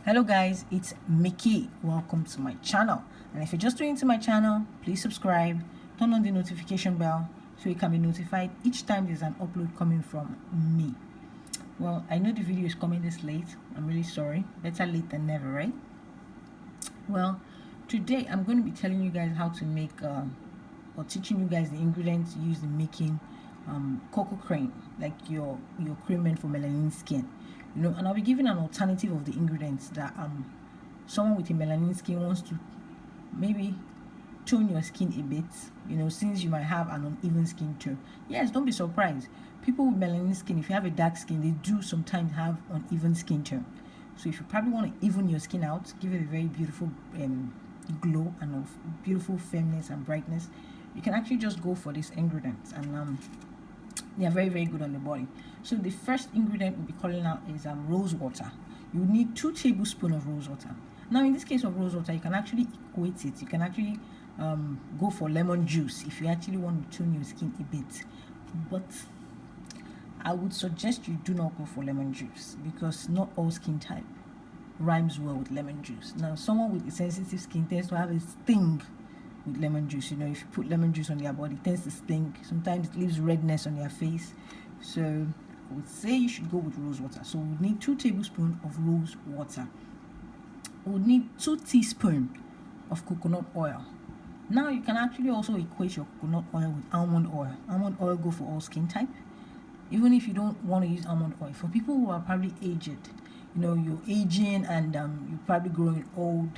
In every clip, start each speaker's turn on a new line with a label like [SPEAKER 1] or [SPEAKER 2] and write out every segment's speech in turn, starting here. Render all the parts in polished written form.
[SPEAKER 1] Hello guys, it's Mickey. Welcome to my channel. And if you're just joining to my channel, please subscribe, turn on the notification bell so you can be notified each time there's an upload coming from me. Well, I know the video is coming this late. I'm really sorry. Better late than never, right? Well, today I'm going to be telling you guys how to make or teaching you guys the ingredients used in making cocoa cream, like your cream meant for melanin skin. And I'll be giving an alternative of the ingredients that someone with a melanin skin wants to maybe tone your skin a bit, since you might have an uneven skin tone. Yes, don't be surprised. People with melanin skin, if you have a dark skin, they do sometimes have uneven skin tone. So if you probably want to even your skin out, give it a very beautiful glow and of beautiful firmness and brightness, you can actually just go for these ingredients, and they are very, very good on the body. So the first ingredient we'll be calling out is rose water. You need 2 tablespoons of rose water. Now in this case of rose water, you can actually equate it. You can actually go for lemon juice if you actually want to tone your skin a bit, but I would suggest you do not go for lemon juice because not all skin type rhymes well with lemon juice. Now someone with a sensitive skin tends to have a sting with lemon juice. If you put lemon juice on their body, it tends to sting. Sometimes it leaves redness on their face. So I would say you should go with rose water. So we need 2 tablespoons of rose water. We would need 2 teaspoons of coconut oil. Now you can actually also equate your coconut oil with almond oil. Almond oil go for all skin type, even if you don't want to use almond oil. For people who are probably aged, you're aging and you're probably growing old,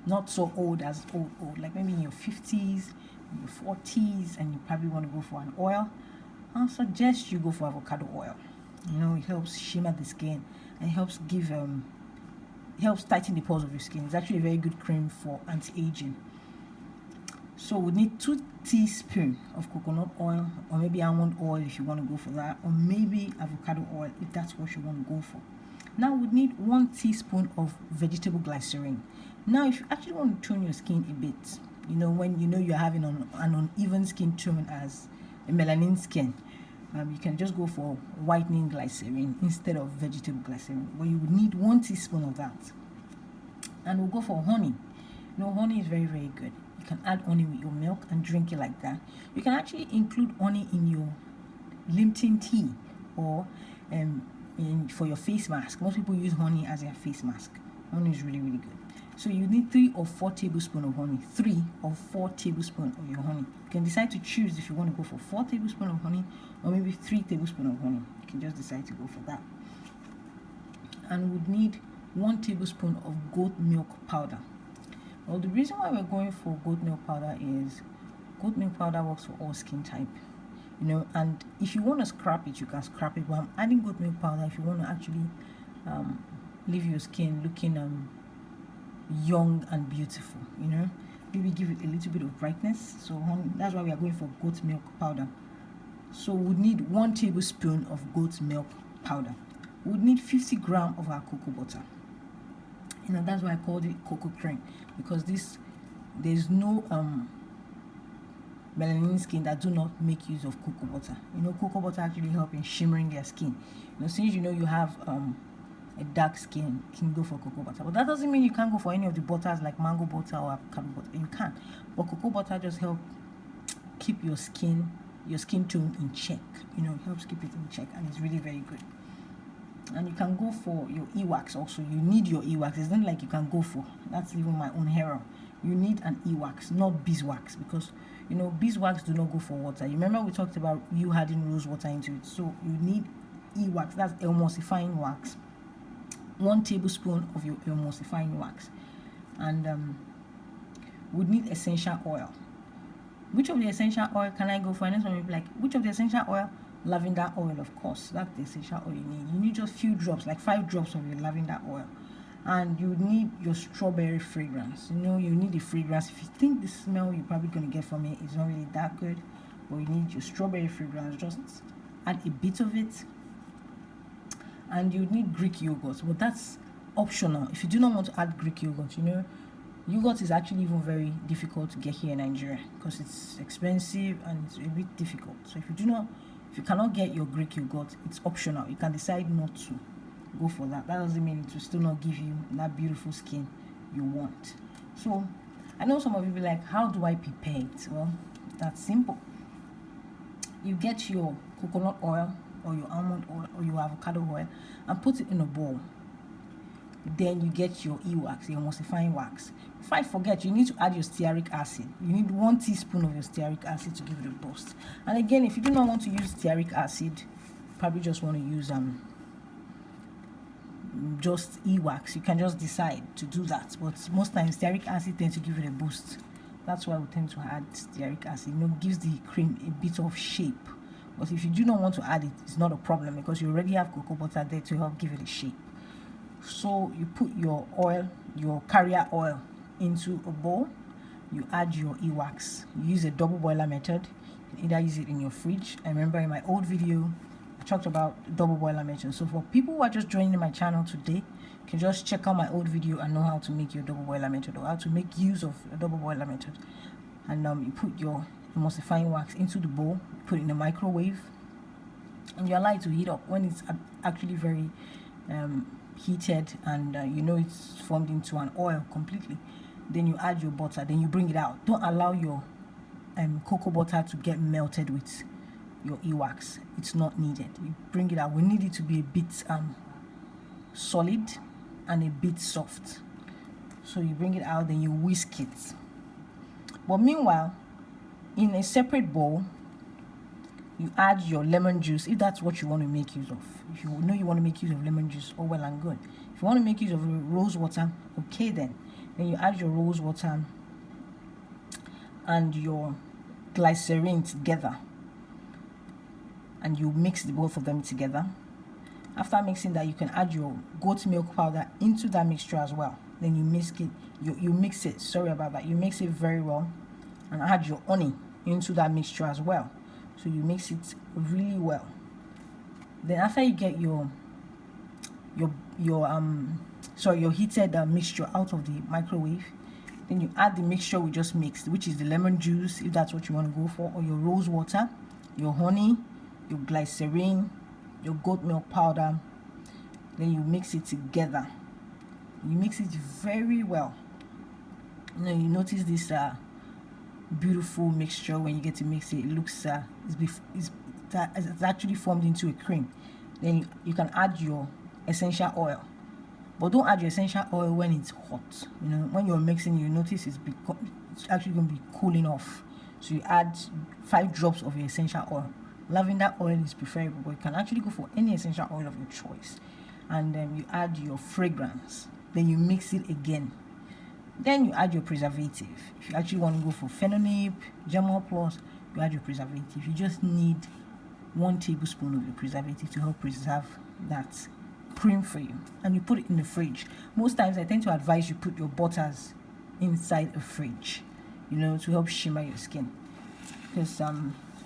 [SPEAKER 1] not so old as old, like maybe in your 50s, in your 40s, and you probably want to go for an oil, I'll suggest you go for avocado oil. It helps shimmer the skin and it helps give it helps tighten the pores of your skin. It's actually a very good cream for anti-aging. So we need 2 teaspoons of coconut oil, or maybe almond oil if you want to go for that, or maybe avocado oil if that's what you want to go for. Now we need 1 teaspoon of vegetable glycerin. Now if you actually want to tone your skin a bit, when you're having an uneven skin tone as a melanin skin, you can just go for whitening glycerin instead of vegetable glycerin, where you would need 1 teaspoon of that. And we'll go for honey. Honey is very, very good. You can add honey with your milk and drink it like that. You can actually include honey in your Lipton tea or for your face mask. Most people use honey as their face mask. Honey is really, really good. So you need 3 or 4 tablespoons of honey. 3 or 4 tablespoons of your honey. You can decide to choose if you want to go for 4 tablespoons of honey or maybe 3 tablespoons of honey. You can just decide to go for that. And we'd need 1 tablespoon of goat milk powder. Well, the reason why we're going for goat milk powder is goat milk powder works for all skin type. And if you want to scrap it, you can scrap it, but I'm adding goat milk powder if you want to actually leave your skin looking young and beautiful. Maybe give it a little bit of brightness. So that's why we are going for goat milk powder. So we need 1 tablespoon of goat milk powder. We would need 50 grams of our cocoa butter. That's why I called it cocoa cream, because there's no melanin skin that do not make use of cocoa butter. Cocoa butter actually help in shimmering their skin. Since you have a dark skin, you can go for cocoa butter. But that doesn't mean you can't go for any of the butters like mango butter or avocado butter. You can, but cocoa butter just help keep your skin tone in check. It helps keep it in check, and it's really very good. And you can go for your e-wax also. You need your e-wax. It's not like you can go for, that's even my own error. You need an e-wax, not beeswax, because beeswax do not go for water. You remember we talked about you adding rose water into it. So you need e-wax, that's emulsifying wax. 1 tablespoon of your emulsifying wax. And we need essential oil. Which of the essential oil can I go for? And then someone will be like, which of the essential oil? Lavender oil, of course. That's the essential oil you need. You need just few drops, like 5 drops of your lavender oil. And you need your strawberry fragrance. You need the fragrance. If you think the smell you're probably going to get from it is not really that good, but you need your strawberry fragrance, just add a bit of it. And you need Greek yogurt, but that's optional. If you do not want to add Greek yogurt, yogurt is actually even very difficult to get here in Nigeria because it's expensive and it's a bit difficult. So if you cannot get your Greek yogurt, it's optional. You can decide not to. go for that. That doesn't mean it will still not give you that beautiful skin you want. So I know some of you be like, how do I prepare it? Well, that's simple. You get your coconut oil or your almond oil or your avocado oil and put it in a bowl. Then you get your e-wax, your emulsifying wax. If I forget, you need to add your stearic acid. You need 1 teaspoon of your stearic acid to give it a boost. And again, if you do not want to use stearic acid, probably just want to use just e-wax, you can just decide to do that. But most times stearic acid tends to give it a boost. That's why we tend to add stearic acid. You know, gives the cream a bit of shape. But if you do not want to add it, it's not a problem because you already have cocoa butter there to help give it a shape. So you put your oil, your carrier oil, into a bowl. You add your e-wax. You use a double boiler method. You either use it in your fridge. I remember in my old video I talked about double boiler method. So for people who are just joining my channel today, you can just check out my old video and know how to make your double boiler method, or how to make use of a double boiler method. And you put your emulsifying wax into the bowl, put it in the microwave, and you allow it to heat up. When it's actually very heated and you know it's formed into an oil completely, then you add your butter, then you bring it out. Don't allow your cocoa butter to get melted with your e-wax. It's not needed. You bring it out. We need it to be a bit solid and a bit soft. So you bring it out, then you whisk it. But meanwhile, in a separate bowl, you add your lemon juice, if that's what you want to make use of. If you know you want to make use of lemon juice, oh well and good. If you want to make use of rose water, okay then. Then you add your rose water and your glycerin together, and you mix the both of them together. After mixing that, you can add your goat milk powder into that mixture as well. Then you mix it, you mix it, sorry about that, you mix it very well, and add your honey into that mixture as well. So you mix it really well. Then after you get your heated mixture out of the microwave, then you add the mixture we just mixed, which is the lemon juice, if that's what you want to go for, or your rose water, your honey, your glycerin, your goat milk powder. Then you mix it together. You mix it very well. You know, you notice this beautiful mixture when you get to mix it. It looks it's actually formed into a cream. Then you can add your essential oil, but don't add your essential oil when it's hot. You know, when you're mixing, you notice it's actually going to be cooling off. So you add 5 drops of your essential oil. Lavender oil is preferable, but you can actually go for any essential oil of your choice. And then you add your fragrance. Then you mix it again. Then you add your preservative. If you actually want to go for Phenolip, Germall Plus, you add your preservative. You just need 1 tablespoon of your preservative to help preserve that cream for you. And you put it in the fridge. Most times I tend to advise you put your butters inside a fridge, you know, to help shimmer your skin. Because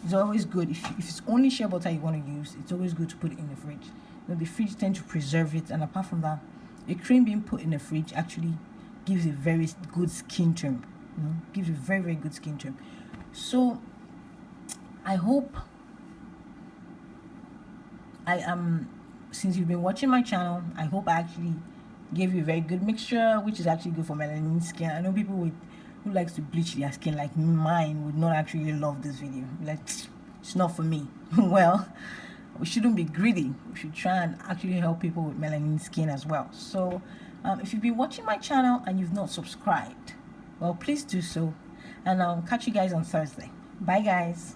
[SPEAKER 1] it's always good, if it's only shea butter you want to use, it's always good to put it in the fridge. You know, the fridge tends to preserve it, and apart from that, a cream being put in the fridge actually gives a very good skin tone. You know, gives a very, very good skin tone. So I hope since you've been watching my channel, I hope I actually gave you a very good mixture, which is actually good for melanin skin. I know people who likes to bleach their skin like mine would not actually love this video. Like, it's not for me. Well, we shouldn't be greedy. We should try and actually help people with melanin skin as well. So if you've been watching my channel and you've not subscribed, well, please do so, and I'll catch you guys on Thursday. Bye guys.